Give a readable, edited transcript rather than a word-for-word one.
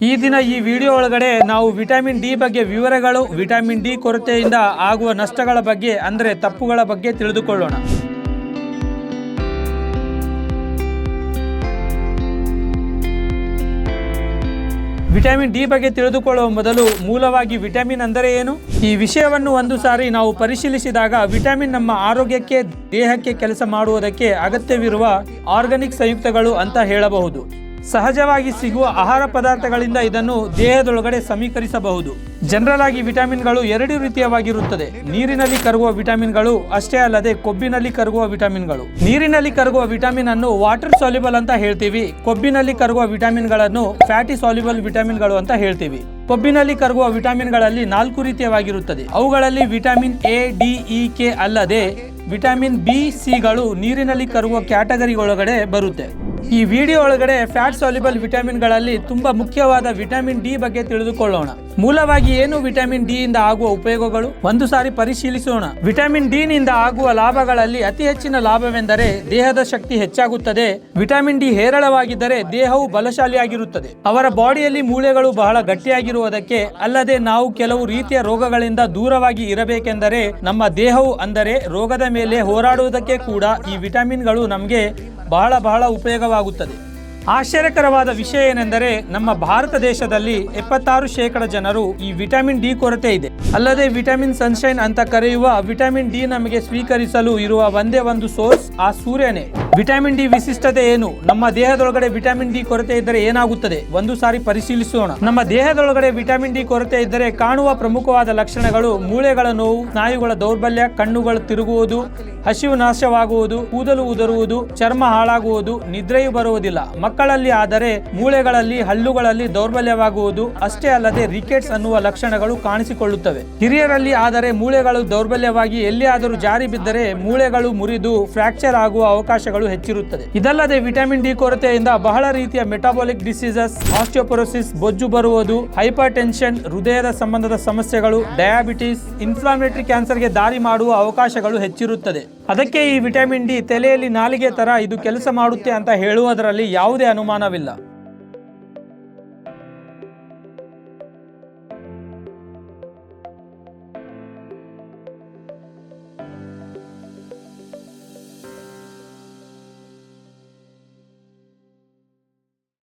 ಈ ದಿನ ಈ ವಿಡಿಯೋ ಒಳಗಡೆ ನಾವು ವಿಟಮಿನ್ ಡಿ ಬಗ್ಗೆ ವಿವರಗಳು, ವಿಟಮಿನ್ ಡಿ ಕೊರತೆಯಿಂದ ಆಗುವ ನಷ್ಟಗಳ ಬಗ್ಗೆ ಅಂದರೆ ತಪ್ಪುಗಳ ಬಗ್ಗೆ ತಿಳಿದುಕೊಳ್ಳೋಣ. ವಿಟಮಿನ್ ಡಿ ಬಗ್ಗೆ ತಿಳಿದುಕೊಳ್ಳುವ ಮೊದಲು ಮೂಲವಾಗಿ ವಿಟಮಿನ್ ಅಂದರೆ ಏನು? ಈ ವಿಷಯವನ್ನು ಒಂದು ಸಾರಿ ನಾವು ಪರಿಶೀಲಿಸಿದಾಗ ವಿಟಮಿನ್ ನಮ್ಮ ಆರೋಗ್ಯಕ್ಕೆ, ದೇಹಕ್ಕೆ ಕೆಲಸ ಮಾಡುವುದಕ್ಕೆ ಅಗತ್ಯವಿರುವ ಆರ್ಗಾನಿಕ್ ಸಂಯುಕ್ತಗಳು ಅಂತ ಹೇಳಬಹುದು. ಸಹಜವಾಗಿ ಸಿಗುವ ಆಹಾರ ಪದಾರ್ಥಗಳಿಂದ ಇದನ್ನು ದೇಹದೊಳಗಡೆ ಸಮೀಕರಿಸಬಹುದು. ಜನರಲ್ ಆಗಿ ವಿಟಮಿನ್ಗಳು ಎರಡು ರೀತಿಯವಾಗಿರುತ್ತದೆ. ನೀರಿನಲ್ಲಿ ಕರಗುವ ವಿಟಮಿನ್ಗಳು ಅಷ್ಟೇ ಅಲ್ಲದೆ ಕೊಬ್ಬಿನಲ್ಲಿ ಕರಗುವ ವಿಟಮಿನ್ಗಳು. ನೀರಿನಲ್ಲಿ ಕರಗುವ ವಿಟಮಿನ್ ಅನ್ನು ವಾಟರ್ ಸಾಲ್ಯುಬಲ್ ಅಂತ ಹೇಳ್ತೀವಿ. ಕೊಬ್ಬಿನಲ್ಲಿ ಕರಗುವ ವಿಟಮಿನ್ಗಳನ್ನು ಫ್ಯಾಟಿ ಸಾಲ್ಯುಬಲ್ ವಿಟಮಿನ್ಗಳು ಅಂತ ಹೇಳ್ತೀವಿ. ಕೊಬ್ಬಿನಲ್ಲಿ ಕರಗುವ ವಿಟಮಿನ್ಗಳಲ್ಲಿ 4 ರೀತಿಯವಾಗಿರುತ್ತದೆ. ಅವುಗಳಲ್ಲಿ vitamin A, D, E, K ಅಲ್ಲದೆ ವಿಟಮಿನ್ ಬಿ, ಸಿಗಳು ನೀರಿನಲ್ಲಿ ಕರಗುವ ಕ್ಯಾಟಗರಿ ಒಳಗಡೆ ಬರುತ್ತೆ. ಈ ವಿಡಿಯೋ ಒಳಗಡೆ ಫ್ಯಾಟ್ ಸಾಲ್ಯುಬಲ್ ವಿಟಮಿನ್ಗಳಲ್ಲಿ ತುಂಬಾ ಮುಖ್ಯವಾದ ವಿಟಮಿನ್ ಡಿ ಬಗ್ಗೆ ತಿಳಿದುಕೊಳ್ಳೋಣ. ಮೂಲವಾಗಿ ಏನು ವಿಟಮಿನ್ ಡಿ ಇಂದ ಆಗುವ ಉಪಯೋಗಗಳು ಒಂದು ಸಾರಿ ಪರಿಶೀಲಿಸೋಣ. ವಿಟಮಿನ್ ಡಿ ನಿಂದ ಆಗುವ ಲಾಭಗಳಲ್ಲಿ ಅತಿ ಹೆಚ್ಚಿನ ಲಾಭವೆಂದರೆ ದೇಹದ ಶಕ್ತಿ ಹೆಚ್ಚಾಗುತ್ತದೆ. ವಿಟಮಿನ್ ಡಿ ಹೇರಳವಾಗಿದ್ದರೆ ದೇಹವು ಬಲಶಾಲಿಯಾಗಿರುತ್ತದೆ. ಅವರ ಬಾಡಿಯಲ್ಲಿ ಮೂಳೆಗಳು ಬಹಳ ಗಟ್ಟಿಯಾಗಿರುವುದಕ್ಕೆ ಅಲ್ಲದೆ ನಾವು ಕೆಲವು ರೀತಿಯ ರೋಗಗಳಿಂದ ದೂರವಾಗಿ ಇರಬೇಕೆಂದರೆ ನಮ್ಮ ದೇಹವು ಅಂದರೆ ರೋಗದ ಮೇಲೆ ಹೋರಾಡುವುದಕ್ಕೆ ಕೂಡ ಈ ವಿಟಮಿನ್ಗಳು ನಮಗೆ ಬಹಳ ಉಪಯೋಗವಾಗುತ್ತದೆ. ಆಶ್ಚರ್ಯಕರವಾದ ವಿಷಯ ಏನೆಂದರೆ ನಮ್ಮ ಭಾರತ ದೇಶದಲ್ಲಿ 76% ಜನರು ಈ ವಿಟಮಿನ್ ಡಿ ಕೊರತೆ ಇದೆ. ಅಲ್ಲದೆ ವಿಟಮಿನ್ ಸನ್ಶೈನ್ ಅಂತ ಕರೆಯುವ ವಿಟಮಿನ್ ಡಿ ನಮಗೆ ಸ್ವೀಕರಿಸಲು ಇರುವ ಒಂದೇ ಒಂದು ಸೋರ್ಸ್ ಆ ಸೂರ್ಯನೇ. ವಿಟಮಿನ್ ಡಿ ವಿಶಿಷ್ಟತೆ ಏನು? ನಮ್ಮ ದೇಹದೊಳಗಡೆ ವಿಟಮಿನ್ ಡಿ ಕೊರತೆ ಇದ್ದರೆ ಏನಾಗುತ್ತದೆ ಒಂದು ಸಾರಿ ಪರಿಶೀಲಿಸೋಣ. ನಮ್ಮ ದೇಹದೊಳಗಡೆ ವಿಟಮಿನ್ ಡಿ ಕೊರತೆ ಇದ್ದರೆ ಕಾಣುವ ಪ್ರಮುಖವಾದ ಲಕ್ಷಣಗಳು ಮೂಳೆಗಳ ನೋವು, ಸ್ನಾಯುಗಳ ದೌರ್ಬಲ್ಯ, ಕಣ್ಣುಗಳು ತಿರುಗುವುದು, ಹಸಿವು ನಾಶವಾಗುವುದು, ಕೂದಲು ಉದುರುವುದು, ಚರ್ಮ ಹಾಳಾಗುವುದು, ನಿದ್ರೆಯೂ ಬರುವುದಿಲ್ಲ. ಮಕ್ಕಳಲ್ಲಿ ಆದರೆ ಮೂಳೆಗಳಲ್ಲಿ, ಹಲ್ಲುಗಳಲ್ಲಿ ದೌರ್ಬಲ್ಯವಾಗುವುದು ಅಷ್ಟೇ ಅಲ್ಲದೆ ರಿಕೆಟ್ಸ್ ಅನ್ನುವ ಲಕ್ಷಣಗಳು ಕಾಣಿಸಿಕೊಳ್ಳುತ್ತವೆ. ಹಿರಿಯರಲ್ಲಿ ಆದರೆ ಮೂಳೆಗಳು ದೌರ್ಬಲ್ಯವಾಗಿ ಎಲ್ಲಿಯಾದರೂ ಜಾರಿ ಬಿದ್ದರೆ ಮೂಳೆಗಳು ಮುರಿದು ಫ್ರಾಕ್ಚರ್ ಆಗುವ ಅವಕಾಶಗಳು ಹೆಚ್ಚಿರುತ್ತದೆ. ಇದಲ್ಲದೆ ವಿಟಮಿನ್ ಡಿ ಕೊರತೆಯಿಂದ ಬಹಳ ರೀತಿಯ ಮೆಟಾಬಾಲಿಕ್ ಡಿಸೀಸಸ್, ಆಸ್ಟಿಯೋಪೊರೋಸಿಸ್, ಬೊಜ್ಜು ಬರುವುದು, ಹೈಪರ್ ಟೆನ್ಷನ್, ಹೃದಯದ ಸಂಬಂಧದ ಸಮಸ್ಯೆಗಳು, ಡಯಾಬಿಟಿಸ್, ಇನ್ಫ್ಲಾಮೇಟರಿ ಕ್ಯಾನ್ಸರ್ಗೆ ದಾರಿ ಮಾಡುವ ಅವಕಾಶಗಳು ಹೆಚ್ಚಿರುತ್ತದೆ. ಅದಕ್ಕೆ ಈ ವಿಟಮಿನ್ ಡಿ ತಲೆಯಲ್ಲಿ ನಾಲಿಗೆ ತರ ಇದು ಕೆಲಸ ಮಾಡುತ್ತೆ ಅಂತ ಹೇಳುವುದರಲ್ಲಿ ಯಾವುದೇ ಅನುಮಾನವಿಲ್ಲ.